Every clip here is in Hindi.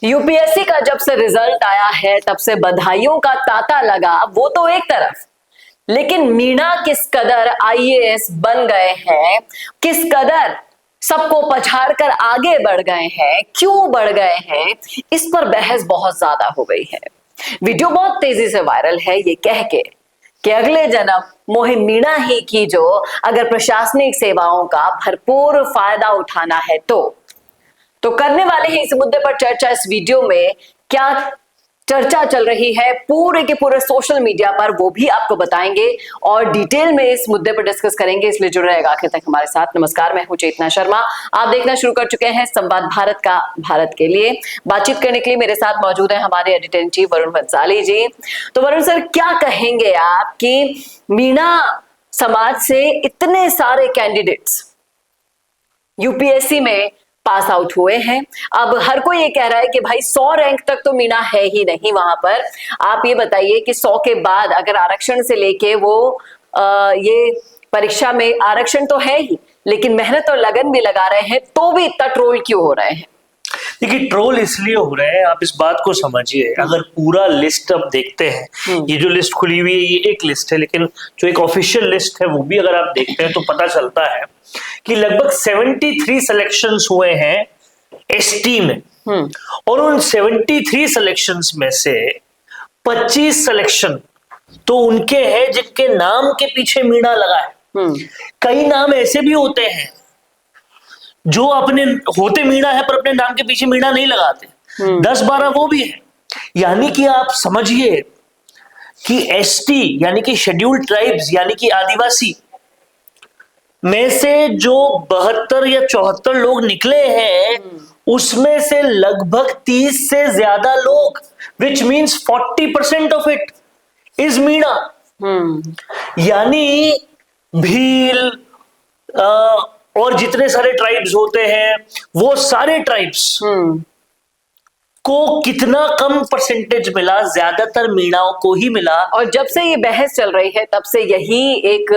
यूपीएससी का जब से रिजल्ट आया है तब से बधाइयों का तांता लगा, वो तो एक तरफ, लेकिन मीणा किस कदर आईएएस बन गए हैं, किस कदर सबको पछाड़कर आगे बढ़ गए हैं, क्यों बढ़ गए हैं, इस पर बहस बहुत ज्यादा हो गई है। वीडियो बहुत तेजी से वायरल है ये कह के कि अगले जन्म मोहे मीणा ही की जो, अगर प्रशासनिक सेवाओं का भरपूर फायदा उठाना है तो करने वाले हैं इस मुद्दे पर चर्चा। इस वीडियो में क्या चर्चा चल रही है पूरे के पूरे सोशल मीडिया पर, वो भी आपको बताएंगे और डिटेल में इस मुद्दे पर डिस्कस करेंगे, इसलिए जुड़े रहेगा आखिर तक हमारे साथ। नमस्कार, मैं हूं चेतना शर्मा। आप देखना शुरू कर चुके हैं संवाद भारत का भारत के लिए। बातचीत करने के लिए मेरे साथ मौजूद है हमारे editor in chief Varun Bhansali ji. तो वरुण सर, क्या कहेंगे आप कि मीणा समाज से इतने सारे कैंडिडेट्स यूपीएससी में पास आउट हुए हैं, अब हर कोई ये कह रहा है कि भाई 100 रैंक तक तो मीणा है ही नहीं वहां पर। आप ये बताइए कि 100 के बाद अगर आरक्षण से लेके वो ये परीक्षा में आरक्षण तो है ही, लेकिन मेहनत और लगन भी लगा रहे हैं, तो भी इतना ट्रोल क्यों हो रहे हैं? देखिए, ट्रोल इसलिए हो रहे हैं, आप इस बात को समझिए। अगर पूरा लिस्ट अब देखते हैं, ये जो लिस्ट खुली हुई है ये एक लिस्ट है, लेकिन जो एक ऑफिशियल लिस्ट है वो भी अगर आप देखते हैं तो पता चलता है कि लगभग 73 सिलेक्शंस हुए हैं एसटी में, और उन 73 सिलेक्शंस में से 25 सिलेक्शन तो उनके हैं जिनके नाम के पीछे मीणा लगा है। कई नाम ऐसे भी होते हैं जो अपने होते मीणा है पर अपने नाम के पीछे मीणा नहीं लगाते। 10-12 वो भी है। यानी कि आप समझिए कि एसटी यानी कि शेड्यूल्ड ट्राइब्स यानी कि आदिवासी में से जो 72 या 74 लोग निकले हैं, उसमें से लगभग 30 से ज्यादा लोग, which means 40% of it is Meena. यानी भील और जितने सारे ट्राइब्स होते हैं वो सारे ट्राइब्स को कितना कम परसेंटेज मिला, ज्यादातर मीणाओं को ही मिला। और जब से ये बहस चल रही है तब से यही एक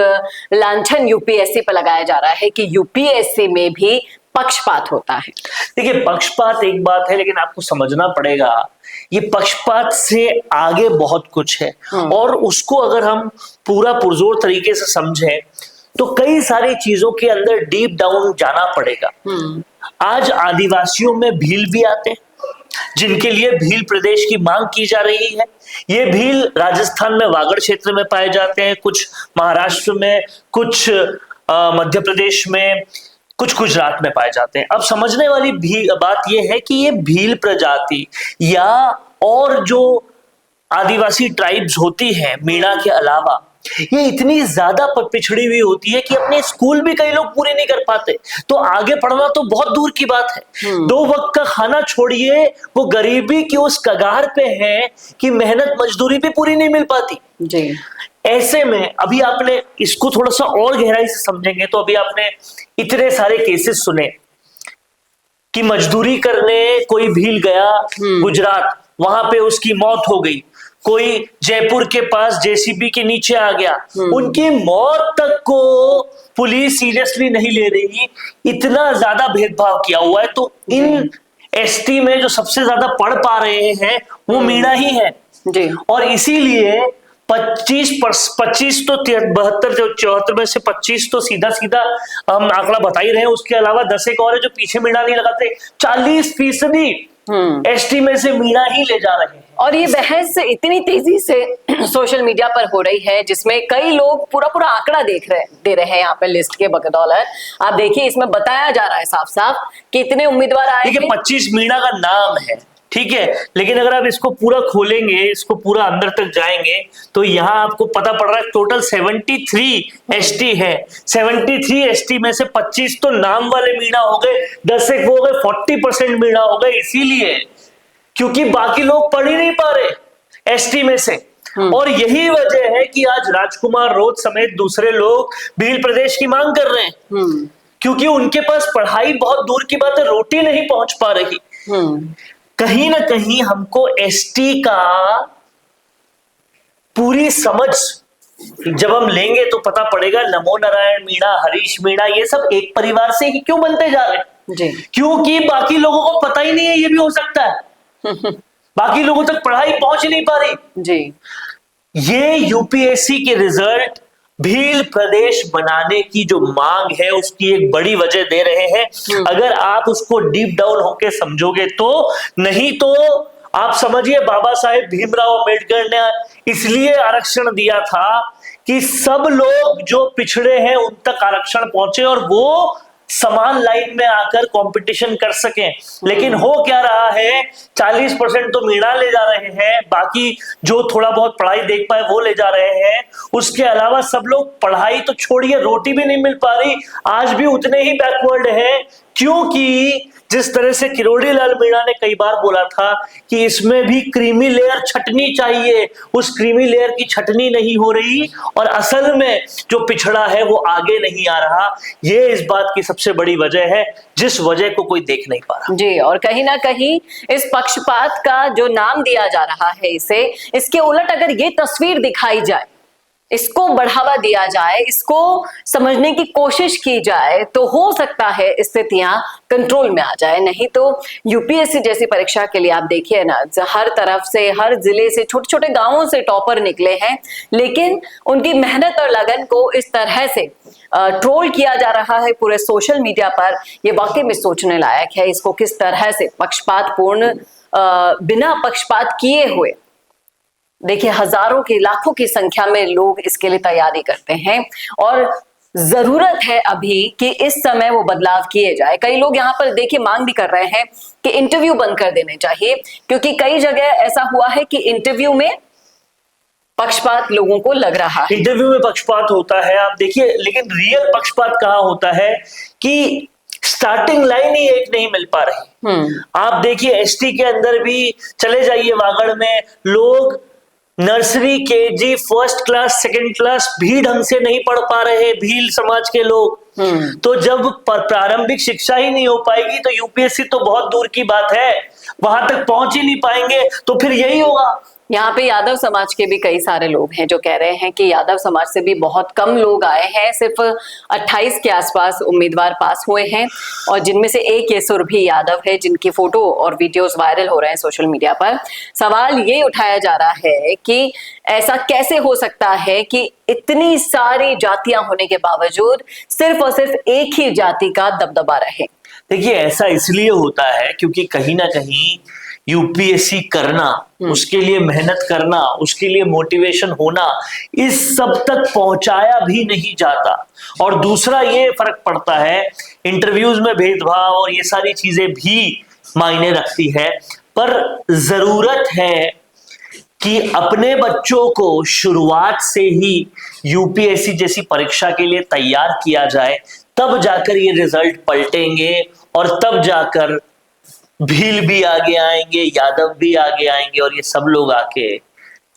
लांछन यूपीएससी पर लगाया जा रहा है कि यूपीएससी में भी पक्षपात होता है। देखिए, पक्षपात एक बात है, लेकिन आपको समझना पड़ेगा ये पक्षपात से आगे बहुत कुछ है, और उसको अगर हम पूरा पुरजोर तरीके से समझें तो कई सारी चीजों के अंदर डीप डाउन जाना पड़ेगा। आज आदिवासियों में भील भी आते हैं जिनके लिए भील प्रदेश की मांग की जा रही है। ये भील राजस्थान में वागड़ क्षेत्र में पाए जाते हैं, कुछ महाराष्ट्र में, कुछ मध्य प्रदेश में, कुछ गुजरात में पाए जाते हैं। अब समझने वाली बात यह है कि ये भील प्रजाति या और जो आदिवासी ट्राइब्स होती हैं मीणा के अलावा, ये इतनी ज्यादा पिछड़ी हुई होती है कि अपने स्कूल भी कई लोग पूरे नहीं कर पाते, तो आगे पढ़ना तो बहुत दूर की बात है। 2 वक्त का खाना छोड़िए, वो गरीबी की उस कगार पे है कि मेहनत मजदूरी भी पूरी नहीं मिल पाती जी। ऐसे में अभी आपने इसको थोड़ा सा और गहराई से समझेंगे तो अभी आपने इतने सारे केसेस सुने कि मजदूरी करने कोई भील गया गुजरात, वहां पे उसकी मौत हो गई। कोई जयपुर के पास जेसीबी के नीचे आ गया, उनकी मौत तक को पुलिस सीरियसली नहीं ले रही। इतना ज्यादा भेदभाव किया हुआ है। तो इन एसटी में जो सबसे ज्यादा पढ़ पा रहे हैं वो मीणा ही है जी। और इसीलिए 25 तो 72-74 में से 25 तो सीधा सीधा हम आंकड़ा बता ही रहे हैं। उसके अलावा 10 एक और है जो पीछे मीणा नहीं लगाते। 40% एसटी में से मीणा ही ले जा रहे हैं। और ये बहस इतनी तेजी से सोशल मीडिया पर हो रही है जिसमें कई लोग पूरा आंकड़ा दे रहे हैं यहाँ पे लिस्ट के बदौलत। आप देखिए, इसमें बताया जा रहा है साफ साफ कि इतने उम्मीदवार आए। देखिए, 25 मीणा का नाम है, ठीक है, लेकिन अगर आप इसको पूरा खोलेंगे, इसको पूरा अंदर तक जाएंगे तो यहाँ आपको पता पड़ रहा है टोटल 73 एसटी है। 73 एसटी में से 25 तो नाम वाले मीणा हो गए, 10 एक वो हो गए, 40% मीणा हो गए। इसीलिए क्योंकि बाकी लोग पढ़ ही नहीं पा रहे एसटी में से, और यही वजह है कि आज राजकुमार रोज समेत दूसरे लोग भील प्रदेश की मांग कर रहे हैं, क्योंकि उनके पास पढ़ाई बहुत दूर की बात है, रोटी नहीं पहुंच पा रही। कहीं ना कहीं हमको एसटी का पूरी समझ जब हम लेंगे तो पता पड़ेगा नमो नारायण मीणा, हरीश मीणा, ये सब एक परिवार से ही क्यों बनते जा रहे हैं। जी। क्योंकि बाकी लोगों को पता ही नहीं है। ये भी हो सकता है बाकी लोगों तक पढ़ाई पहुंच नहीं पा रही। जी। ये यूपीएससी के रिजल्ट भील प्रदेश बनाने की जो मांग है उसकी एक बड़ी वजह दे रहे हैं, अगर आप उसको डीप डाउन होके समझोगे तो। नहीं तो आप समझिए बाबा साहेब भीमराव अंबेडकर ने इसलिए आरक्षण दिया था कि सब लोग जो पिछड़े हैं उन तक आरक्षण पहुंचे और वो समान लाइन में आकर कंपटीशन कर सकें। लेकिन हो क्या रहा है, 40% तो मीणा ले जा रहे हैं, बाकी जो थोड़ा बहुत पढ़ाई देख पाए वो ले जा रहे हैं। उसके अलावा सब लोग पढ़ाई तो छोड़िए, रोटी भी नहीं मिल पा रही, आज भी उतने ही बैकवर्ड हैं। क्योंकि जिस तरह से किरोड़ी लाल मीणा ने कई बार बोला था कि इसमें भी क्रीमी लेयर छटनी चाहिए, उस क्रीमी लेयर की छटनी नहीं हो रही और असल में जो पिछड़ा है वो आगे नहीं आ रहा। ये इस बात की सबसे बड़ी वजह है जिस वजह को कोई देख नहीं पा रहा। जी, और कहीं ना कहीं इस पक्षपात का जो नाम दिया जा रहा है इसे, इसके उलट अगर ये तस्वीर दिखाई जाए, इसको बढ़ावा दिया जाए, इसको समझने की कोशिश की जाए, तो हो सकता है स्थितियां कंट्रोल में आ जाए। नहीं तो यूपीएससी जैसी परीक्षा के लिए आप देखिए ना, हर तरफ से, हर जिले से, छोटे छोटे गांवों से टॉपर निकले हैं, लेकिन उनकी मेहनत और लगन को इस तरह से ट्रोल किया जा रहा है पूरे सोशल मीडिया पर। ये वाकई में सोचने लायक है, इसको किस तरह से पक्षपातपूर्ण, बिना पक्षपात किए हुए, देखिए हजारों की, लाखों की संख्या में लोग इसके लिए तैयारी करते हैं और जरूरत है अभी कि इस समय वो बदलाव किए जाए। कई लोग यहाँ पर देखिए मांग भी कर रहे हैं कि इंटरव्यू बंद कर देने चाहिए, क्योंकि कई जगह ऐसा हुआ है कि इंटरव्यू में पक्षपात लोगों को लग रहा है। इंटरव्यू में पक्षपात होता है, आप देखिए, लेकिन रियल पक्षपात कहाँ होता है कि स्टार्टिंग लाइन ही एक नहीं मिल पा रही। आप देखिए एसटी के अंदर भी चले जाइए, वागड़ में लोग nursery, KG, first class, second class भी ढंग से नहीं पढ़ पा रहे भील समाज के लोग। तो जब प्रारंभिक शिक्षा ही नहीं हो पाएगी तो यूपीएससी तो बहुत दूर की बात है, वहां तक पहुंच ही नहीं पाएंगे, तो फिर यही होगा। यहाँ पे यादव समाज के भी कई सारे लोग हैं जो कह रहे हैं कि यादव समाज से भी बहुत कम लोग आए हैं, सिर्फ 28 के आसपास उम्मीदवार पास हुए हैं, और जिनमें से एक ये सुरभि यादव है जिनकी फोटो और वीडियोस वायरल हो रहे हैं सोशल मीडिया पर। सवाल ये उठाया जा रहा है कि ऐसा कैसे हो सकता है कि इतनी सारी जातियां होने के बावजूद सिर्फ और सिर्फ एक ही जाति का दबदबा रहे। देखिए ऐसा इसलिए होता है क्योंकि कहीं ना कहीं यूपीएससी करना, उसके लिए मेहनत करना, उसके लिए मोटिवेशन होना, इस सब तक पहुंचाया भी नहीं जाता। और दूसरा ये फर्क पड़ता है, इंटरव्यूज में भेदभाव और ये सारी चीजें भी मायने रखती है, पर जरूरत है कि अपने बच्चों को शुरुआत से ही यूपीएससी जैसी परीक्षा के लिए तैयार किया जाए, तब जाकर ये रिजल्ट पलटेंगे और तब जाकर भील भी आगे आएंगे, यादव भी आगे आएंगे और ये सब लोग आके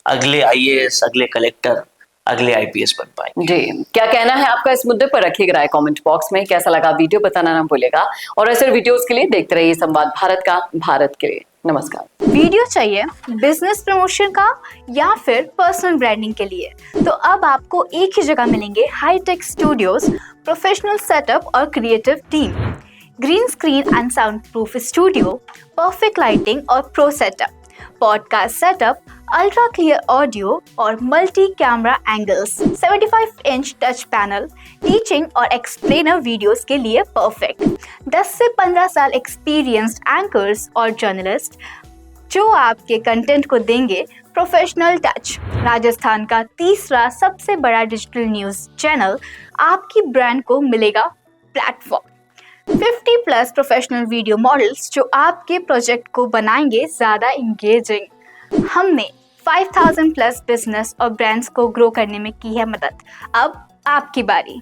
अगले आईएएस, अगले कलेक्टर, अगले आईपीएस बन पाएंगे। जी, क्या कहना है आपका इस मुद्दे पर, रखिएगा राय कमेंट बॉक्स में। कैसा लगा वीडियो बताना ना भूलेगा, और ऐसे वीडियोस के लिए देखते रहिए संवाद भारत का, भारत के लिए। नमस्कार। वीडियो चाहिए बिजनेस प्रमोशन का या फिर पर्सनल ब्रांडिंग के लिए, तो अब आपको एक ही जगह मिलेंगे हाईटेक स्टूडियोज, प्रोफेशनल सेटअप और creative team, green screen and sound proof studio, perfect lighting और pro setup, podcast setup, ultra clear audio और multi camera angles, 75 inch touch panel, teaching और एक्सप्लेनर वीडियोस के लिए परफेक्ट, 10 से 15 साल एक्सपीरियंस्ड एंकर्स और जर्नलिस्ट जो आपके कंटेंट को देंगे प्रोफेशनल टच। राजस्थान का तीसरा सबसे बड़ा डिजिटल न्यूज चैनल आपकी ब्रांड को मिलेगा प्लेटफॉर्म। 50+ प्रोफेशनल वीडियो मॉडल्स जो आपके प्रोजेक्ट को बनाएंगे ज़्यादा इंगेजिंग। हमने 5000+ बिजनेस और ब्रांड्स को ग्रो करने में की है मदद। अब आपकी बारी।